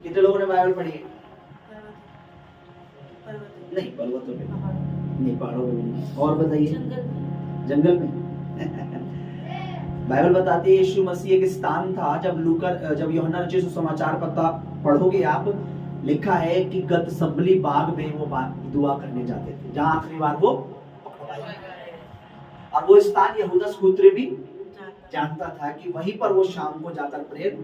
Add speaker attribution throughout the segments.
Speaker 1: कितने लोगों ने बाइबल पढ़ी है? नहीं, पर्वतों पे नहीं, पहाड़ों पे नहीं। और बताइए, जंगल में। बाइबल बताती है यीशु मसीह एक स्थान था, जब यूहन्ना रचित सुसमाचार पत्र पढ़ोगे आप, लिखा है कि गतसमली बाग में वो दुआ करने जाते थे, जहां आखिरी बार वो और वो स्थान यहूदा स्कूत्री भी जानता था कि वहीं पर वो शाम को जाकर प्रेयर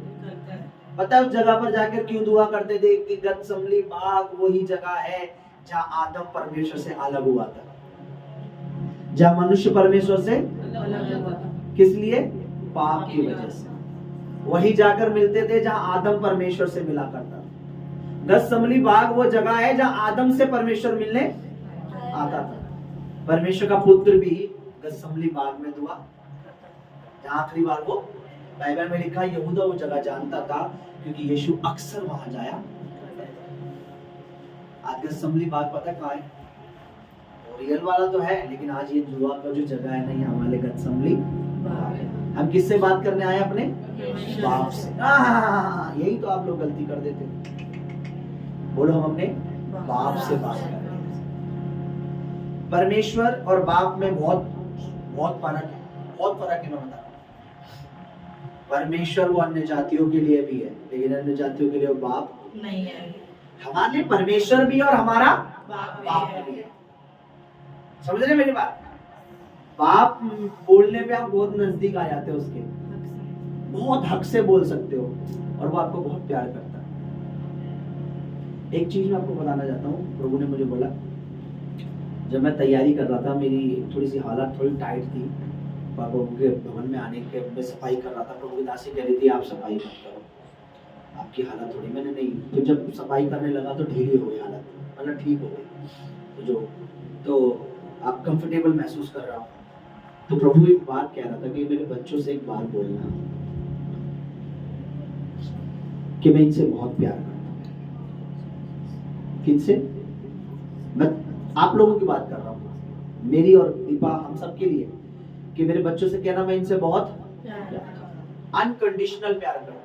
Speaker 1: पता है उस जगह पर जाकर क्यों दुआ करते थे कि गतसमली बाग वही जगह है जहां आदम परमेश्वर से अलग हुआ था, जहां मनुष्य परमेश्वर से किस लिए? पाप की वजह से। वही जाकर मिलते थे जहां आदम परमेश्वर से मिला करता था। गतसमली बाग वो जगह है जहां आदम से परमेश्वर मिलने आता था। परमेश्वर का पुत्र भी गतसमली बाग में दुआ, जहां आखिरी बार वो, बाइबल में लिखा यहूदा वो जगह जानता था क्योंकि यीशु अक्सर वहां जाया। आज गतसमली बाग पता कहाँ है? रियल वाला तो है, लेकिन आज ये दुआ का जो जगह है ना, ये हमारे गतसमली बाग। हम किससे बात करने आए? अपने बाप से। यही तो आप लोग गलती कर देते। बोलो, हम अपने बाप से बात कर रहे हैं। परमेश्वर और बाप में बहुत फर्क है, बहुत फर्क है। मैं बता रहा हूं, परमेश्वर वो अन्य जातियों के लिए भी है, लेकिन अन्य जातियों के लिए वो बाप नहीं है। हमारे लिए परमेश्वर भी और हमारा बाप भी है। समझ रहे मेरी बात? बाप बोलने पे आप बहुत नजदीक आ जाते हो उसके, बहुत हक से बोल सकते हो, और वो आपको बहुत प्यार करता है। एक चीज मैं आपको बताना चाहता हूँ, प्रभु ने मुझे बोला, जब मैं तैयारी कर रहा था, मेरी थोड़ी सी हालत थोड़ी टाइट थी, प्रभु के भवन में आने के, मैं सफाई कर रहा था, प्रभु की दासी कह रही थी आप सफाई मत करो, आपकी हालत थोड़ी, मैंने नहीं, तो जब सफाई करने लगा तो ढीली हो गई हालत, मतलब ठीक हो गई, तो आप कंफर्टेबल महसूस कर रहा हूँ। तो प्रभु एक बात कह रहा था कि मेरे बच्चों से एक बात बोलना कि मैं इनसे बहुत प्यार करता हूँ। किनसे? मैं आप लोगों की बात कर रहा हूँ, मेरी और दीपा, हम सब के लिए, कि मेरे बच्चों से कहना मैं इनसे बहुत अनकंडीशनल प्यार करता हूँ।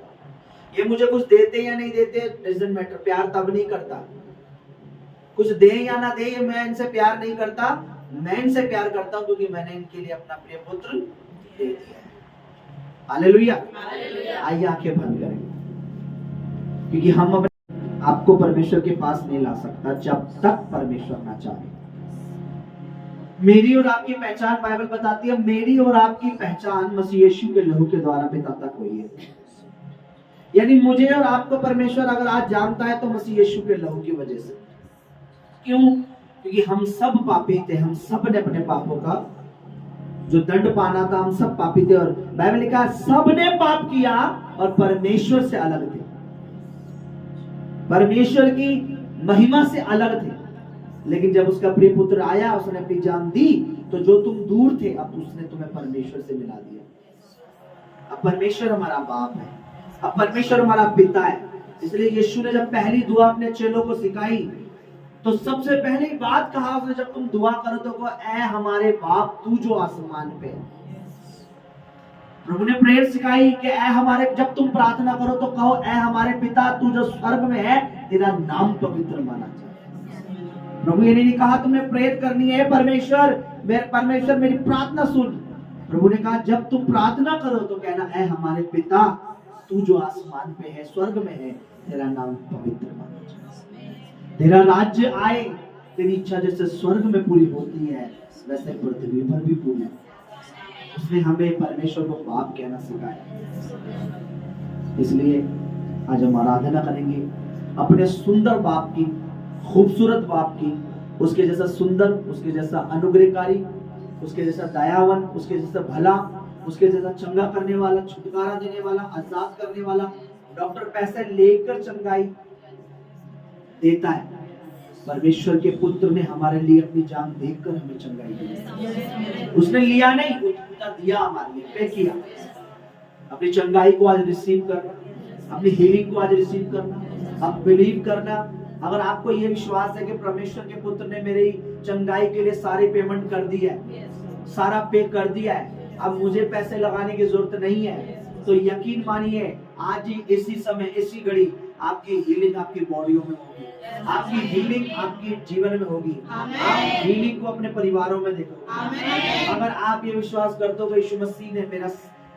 Speaker 1: ये मुझे कुछ देते या नहीं देते डजंट मैटर, प्यार तब नहीं करता, कुछ दे या ना दे, मैं इनसे प्यार नहीं करता, मैं इनसे प्यार करता हूं क्योंकि मैंने इनके लिए अपना प्रिय पुत्र दे दिया है। हालेलुया। आइए आंखें बंद करें, क्योंकि हम अपने आपको परमेश्वर के पास नहीं ला सकता जब तक परमेश्वर ना चाहे। मेरी और आपकी पहचान, बाइबल बताती है, मेरी और आपकी पहचान मसीह यीशु के लहू के द्वारा पिता तक हुई है। यानी मुझे और आपको परमेश्वर अगर आज जानता है तो मसीह यीशु के लहू की वजह से। क्यों? क्योंकि हम सब पापी थे, हम सब ने अपने पापों का जो दंड पाना था, हम सब पापी थे, और बाइबल लिखा सब ने पाप किया और परमेश्वर से अलग थे, परमेश्वर की महिमा से अलग थे। लेकिन जब उसका प्रिय पुत्र आया, उसने अपनी जान दी, तो जो तुम दूर थे अब उसने तुम्हें परमेश्वर से मिला दिया। अब परमेश्वर हमारा बाप है, अब परमेश्वर हमारा पिता है। इसलिए यीशु ने जब पहली दुआ अपने चेलों को सिखाई तो सबसे पहली बात कहा उसने, जब तुम दुआ करो तो कहो ऐ हमारे बाप तू जो आसमान पे है। प्रभु ने प्रेयर सिखाई कि ऐ हमारे, जब तुम प्रार्थना करो तो कहो ऐ हमारे पिता तू जो स्वर्ग में है, तेरा नाम पवित्र माना जाए। प्रभु ये नहीं कहा तुमने प्रेयर करनी है परमेश्वर मेरी प्रार्थना सुन। प्रभु ने कहा जब तुम प्रार्थना करो तो कहना ऐ हमारे पिता तू जो आसमान पे है, स्वर्ग में है, तेरा नाम पवित्र माना जाए, तेरा राज्य आए, तेरी इच्छा जैसे स्वर्ग में पूरी होती है वैसे पृथ्वी पर भी पूरी हो। उसने हमें परमेश्वर को बाप कहना सिखाया। इसलिए आज हम आराधना करेंगे अपने सुंदर बाप की, खूबसूरत बाप की, उसके जैसा सुंदर, उसके जैसा अनुग्रहकारी, उसके जैसा दयावान, उसके जैसा भला, उसके जैसा चंगा करने वाला, छुटकारा देने वाला, आजाद करने वाला। डॉक्टर पैसे लेकर चंगाई देता है, परमेश्वर के पुत्र ने हमारे लिए अपनी जान देकर हमें चंगाई दी। उसने लिया नहीं, उसने दिया, हमारे लिए पे किया। अपनी चंगाई को आज रिसीव करना, अपनी हीलिंग को आज रिसीव करना, अब बिलीव करना। अगर आपको यह विश्वास है कि परमेश्वर के पुत्र ने मेरी चंगाई के लिए सारी पेमेंट कर दी है, सारा पे कर दिया है, अब मुझे पैसे लगाने की जरूरत नहीं है, तो यकीन मानिए आज ही इसी समय इसी घड़ी आपकी हीलिंग आपकी बॉडियों में होगी, आपकी हीलिंग आपके जीवन में होगी, आप हीलिंग को अपने परिवारों में देखोगे। अगर आप ये विश्वास करते हो कि यीशु मसीह ने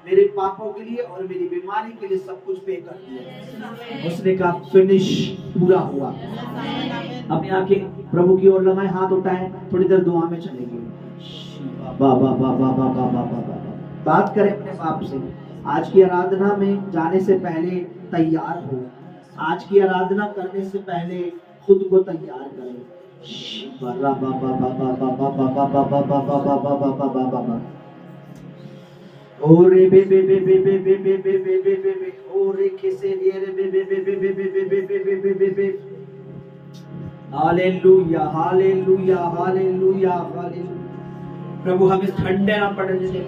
Speaker 1: मेरे पापों के लिए और मेरी बीमारी के लिए सब कुछ पे कर दिया, उसने कहा फिनिश, पूरा हुआ। अपनी आंखें प्रभु की ओर लगाएं, हाथ उठाएं, थोड़ी देर दुआ में चलेंगे। बाबा बाबा बाबा बाबा बात करें अपने बाप से। आज की आराधना में जाने से पहले तैयार हो, आज की आराधना करने से पहले खुद को तैयार करें। ओरे बे बे बे बे बे बे बे बे बे बे बे बे ओरे कैसे रे बे बे बे बे बे बे बे बे बे बे बे बे। Hallelujah hallelujah hallelujah hallelujah. प्रभु हमें ठंडे ना पड़ने दे,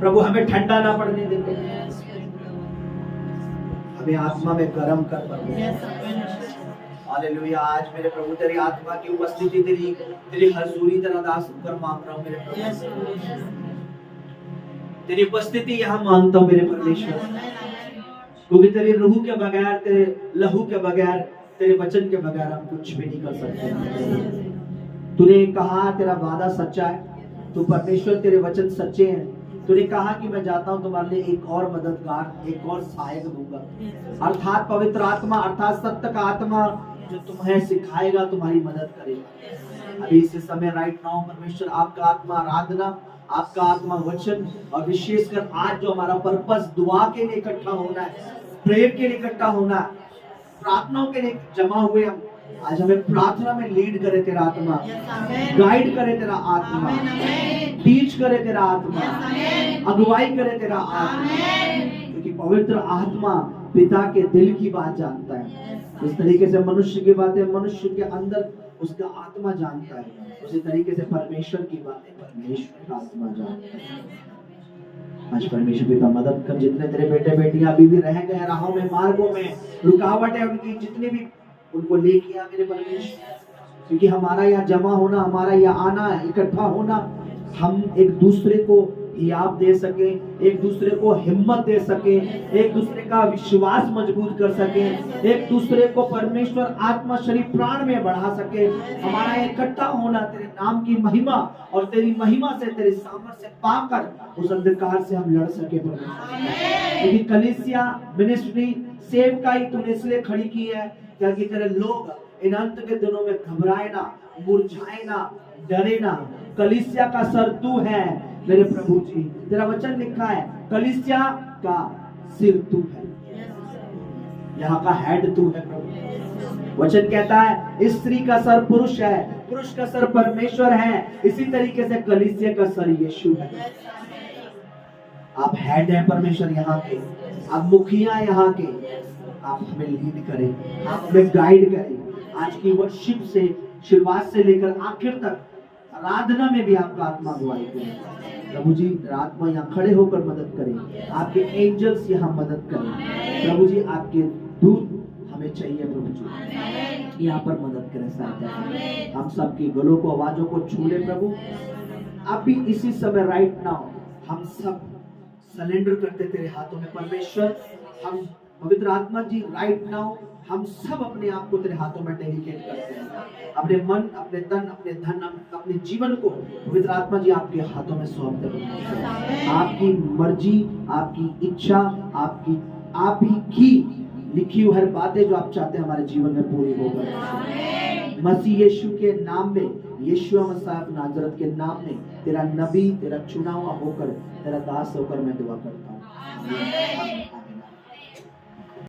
Speaker 1: प्रभु हमें ठंडा ना पड़ने दे, हमें आत्मा में गर्म कर प्रभु। हालेलुया। आज मेरे प्रभु तेरी आत्मा की उपस्थिति, तेरी हजूरी तेरा दास होकर मांग रहा हूँ मेरे प्रभु, तेरी उपस्थिति यहाँ मांगता हूँ मेरे परमेश्वर, क्योंकि तेरी रूह के बगैर, तेरे लहू के बगैर, तेरे वचन के बगैर हम कुछ भी नहीं कर सकते। तूने कहा तेरा वादा सच्चा है, तू परमेश्वर, तेरे वचन सच्चे हैं। तूने कहा कि मैं जाता हूं तुम्हारे लिए एक और मददगार, एक और सहायक दूंगा, अर्थात पवित्र आत्मा, अर्थात सत्य का आत्मा, जो तुम्हें सिखाएगा, तुम्हारी मदद करेगा। अभी इस समय राइट नाउ परमेश्वर आपका आत्मा आराधना, आपका आत्मा वचन, और विशेषकर आज जो हमारा पर्पस दुआ के लिए इकट्ठा होना है, प्रेयर के लिए इकट्ठा होना है, प्रार्थनाओं के लिए जमा हुए हम, आज हमें प्रार्थना में लीड करे तेरा आत्मा, गाइड करे तेरा आत्मा, टीच करे तेरा आत्मा, अगुवाई करे तेरा आत्मा, क्योंकि पवित्र आत्मा पिता के दिल की बात जानता है। इस तरीके से मनुष्य की बातें मनुष्य के अंदर उसका आत्मा जानता है, उसी तरीके से परमेश्वर की बातें परमेश्वर का आत्मा जानता है। आज परमेश्वर पिता मदद कर, जितने तेरे बेटे बेटियां अभी भी रह गए राहों में, मार्गों में, रुकावट है उनकी, जितने भी, उनको लेके आ मेरे परमेश्वर, क्योंकि हमारा यहाँ जमा होना, हमारा यहाँ आना, इकट्ठा होना, हम एक दूसरे को हियाब दे सके, एक दूसरे को हिम्मत दे सके, एक दूसरे का विश्वास मजबूत कर सके, एक दूसरे को परमेश्वर आत्मा शरीर प्राण में बढ़ा सके। हमारा इकट्ठा होना तेरे नाम की महिमा और तेरी महिमा से, तेरे सामर्थ्य से पाकर उस अंधकार से हम लड़ सके परमेश्वर। क्योंकि कलीसिया मिनिस्ट्री सेवकाई तूने इसलिए खड़ी की है ताकि तेरे लोग इन अंत के दिनों में घबराए ना, मुरझाए ना, डरे ना। कलीसिया का सर तू है मेरे प्रभु जी, तेरा वचन लिखा है कलीसिया का सिर तू है, यहाँ का हेड तू है प्रभु। वचन कहता है स्त्री का सर पुरुष है, पुरुष का सर परमेश्वर है, इसी तरीके से कलीसिया का सर यीशु है। आप हेड है परमेश्वर यहाँ के, आप मुखिया यहाँ के, आप हमें लीड करें, आप हमें गाइड करें। आज की वर्शिप से, शुरुआत से लेकर आखिर तक आराधना में भी आपका आत्मा अगुवाई करे प्रभु जी। आत्मा यहाँ खड़े होकर मदद करें, आपके एंजल्स यहाँ मदद करें प्रभु जी, आपके दूत हमें चाहिए प्रभु जी, यहाँ पर मदद करें, सहायता। हम सबकी गलों को, आवाजों को छू ले प्रभु। आप भी इसी समय राइट नाउ हम सब सरेंडर करते तेरे हाथों में परमेश्वर। हम पवित्र आत्मा जी राइट नाउ हम सब अपने आप को तेरे हाथों में डेडिकेट करते हैं, अपने मन, अपने तन, अपने धन, अपने जीवन को पवित्र आत्मा जी आपके हाथों में सौंप देते हैं। आपकी मर्जी, आपकी इच्छा, आप ही की लिखी हुई हर बातें जो आप चाहते हैं हमारे जीवन में पूरी होकर मसीह यीशु के नाम में, यीशु मसीह नाजरत के नाम में, तेरा नबी, तेरा चुना हुआ होकर, तेरा दास होकर मैं दुआ करता हूँ।